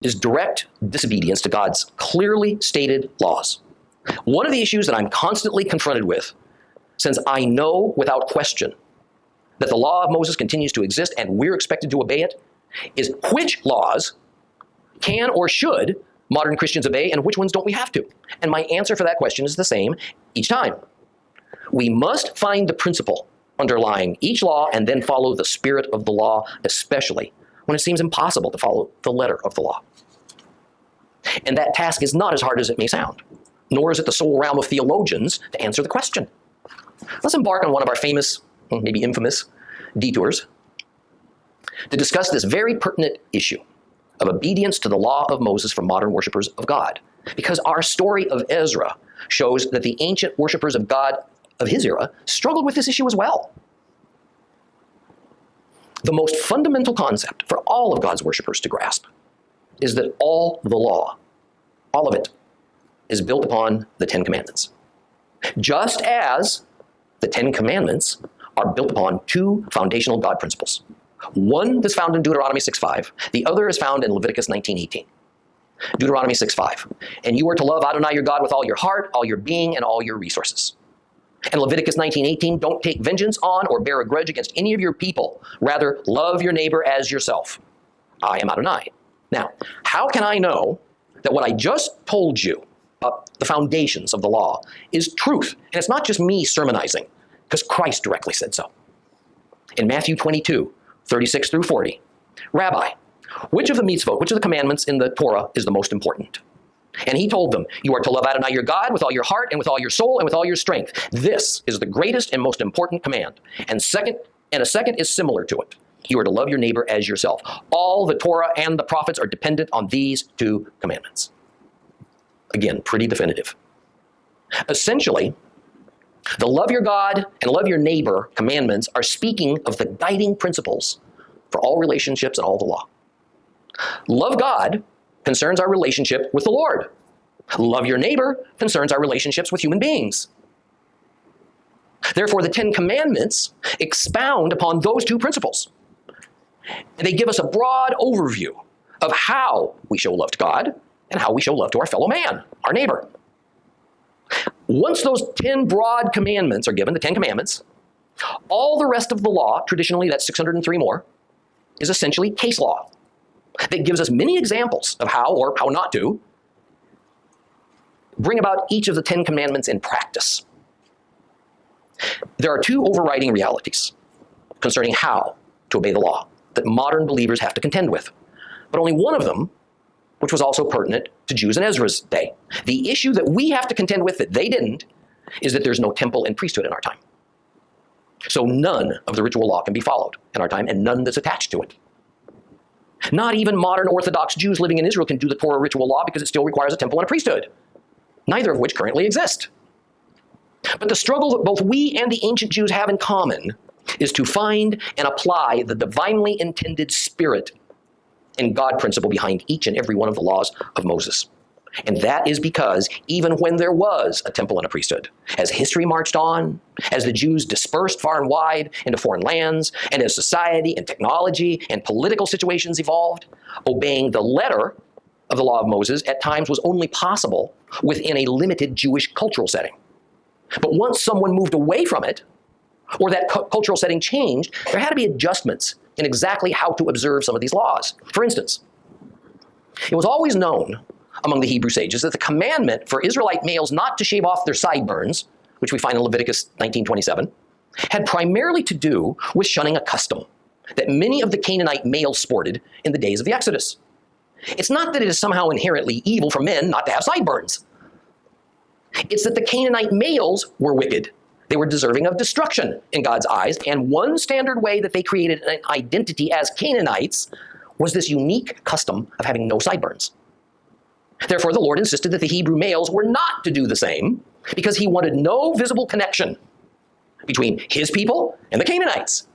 is direct disobedience to God's clearly stated laws. One of the issues that I'm constantly confronted with, since I know without question that the law of Moses continues to exist and we're expected to obey it, is which laws can or should modern Christians obey and which ones don't we have to? And my answer for that question is the same each time. We must find the principle underlying each law and then follow the spirit of the law, especially when it seems impossible to follow the letter of the law. And that task is not as hard as it may sound, nor is it the sole realm of theologians to answer the question. Let's embark on one of our famous, maybe infamous, detours to discuss this very pertinent issue of obedience to the law of Moses for modern worshipers of God. Because our story of Ezra shows that the ancient worshipers of God of his era struggled with this issue as well. The most fundamental concept for all of God's worshipers to grasp is that all the law, all of it, is built upon the Ten Commandments. Just as the Ten Commandments are built upon two foundational God principles. One is found in Deuteronomy 6:5. The other is found in Leviticus 19:18. Deuteronomy 6:5. And you are to love Adonai your God with all your heart, all your being, and all your resources. And Leviticus 19:18, don't take vengeance on or bear a grudge against any of your people. Rather, love your neighbor as yourself. I am Adonai. Now, how can I know that what I just told you, the foundations of the law, is truth? And it's not just me sermonizing, because Christ directly said so. In Matthew 22:36 through 40, Rabbi, which of the mitzvot, which of the commandments in the Torah is the most important? And he told them, you are to love Adonai your God with all your heart and with all your soul and with all your strength. This is the greatest and most important command. And a second is similar to it. You are to love your neighbor as yourself. All the Torah and the prophets are dependent on these two commandments. Again, pretty definitive. Essentially, the love your God and love your neighbor commandments are speaking of the guiding principles for all relationships and all the law. Love God concerns our relationship with the Lord. Love your neighbor concerns our relationships with human beings. Therefore, the Ten Commandments expound upon those two principles. And they give us a broad overview of how we show love to God and how we show love to our fellow man, our neighbor. Once those 10 broad commandments are given, the 10 commandments, all the rest of the law, traditionally that's 603 more, is essentially case law that gives us many examples of how or how not to bring about each of the 10 commandments in practice. There are two overriding realities concerning how to obey the law that modern believers have to contend with, but only one of them, which was also pertinent to Jews in Ezra's day. The issue that we have to contend with that they didn't is that there's no temple and priesthood in our time. So none of the ritual law can be followed in our time, and none that's attached to it. Not even modern Orthodox Jews living in Israel can do the Torah ritual law because it still requires a temple and a priesthood, neither of which currently exist. But the struggle that both we and the ancient Jews have in common is to find and apply the divinely intended spirit and God principle behind each and every one of the laws of Moses. And that is because even when there was a temple and a priesthood, as history marched on, as the Jews dispersed far and wide into foreign lands, and as society and technology and political situations evolved, obeying the letter of the law of Moses at times was only possible within a limited Jewish cultural setting. But once someone moved away from it, or that cultural setting changed, there had to be adjustments in exactly how to observe some of these laws. For instance, it was always known among the Hebrew sages that the commandment for Israelite males not to shave off their sideburns, which we find in Leviticus 19:27, had primarily to do with shunning a custom that many of the Canaanite males sported in the days of the Exodus. It's not that it is somehow inherently evil for men not to have sideburns. It's that the Canaanite males were wicked. They were deserving of destruction in God's eyes, and one standard way that they created an identity as Canaanites was this unique custom of having no sideburns. Therefore, the Lord insisted that the Hebrew males were not to do the same because he wanted no visible connection between his people and the Canaanites.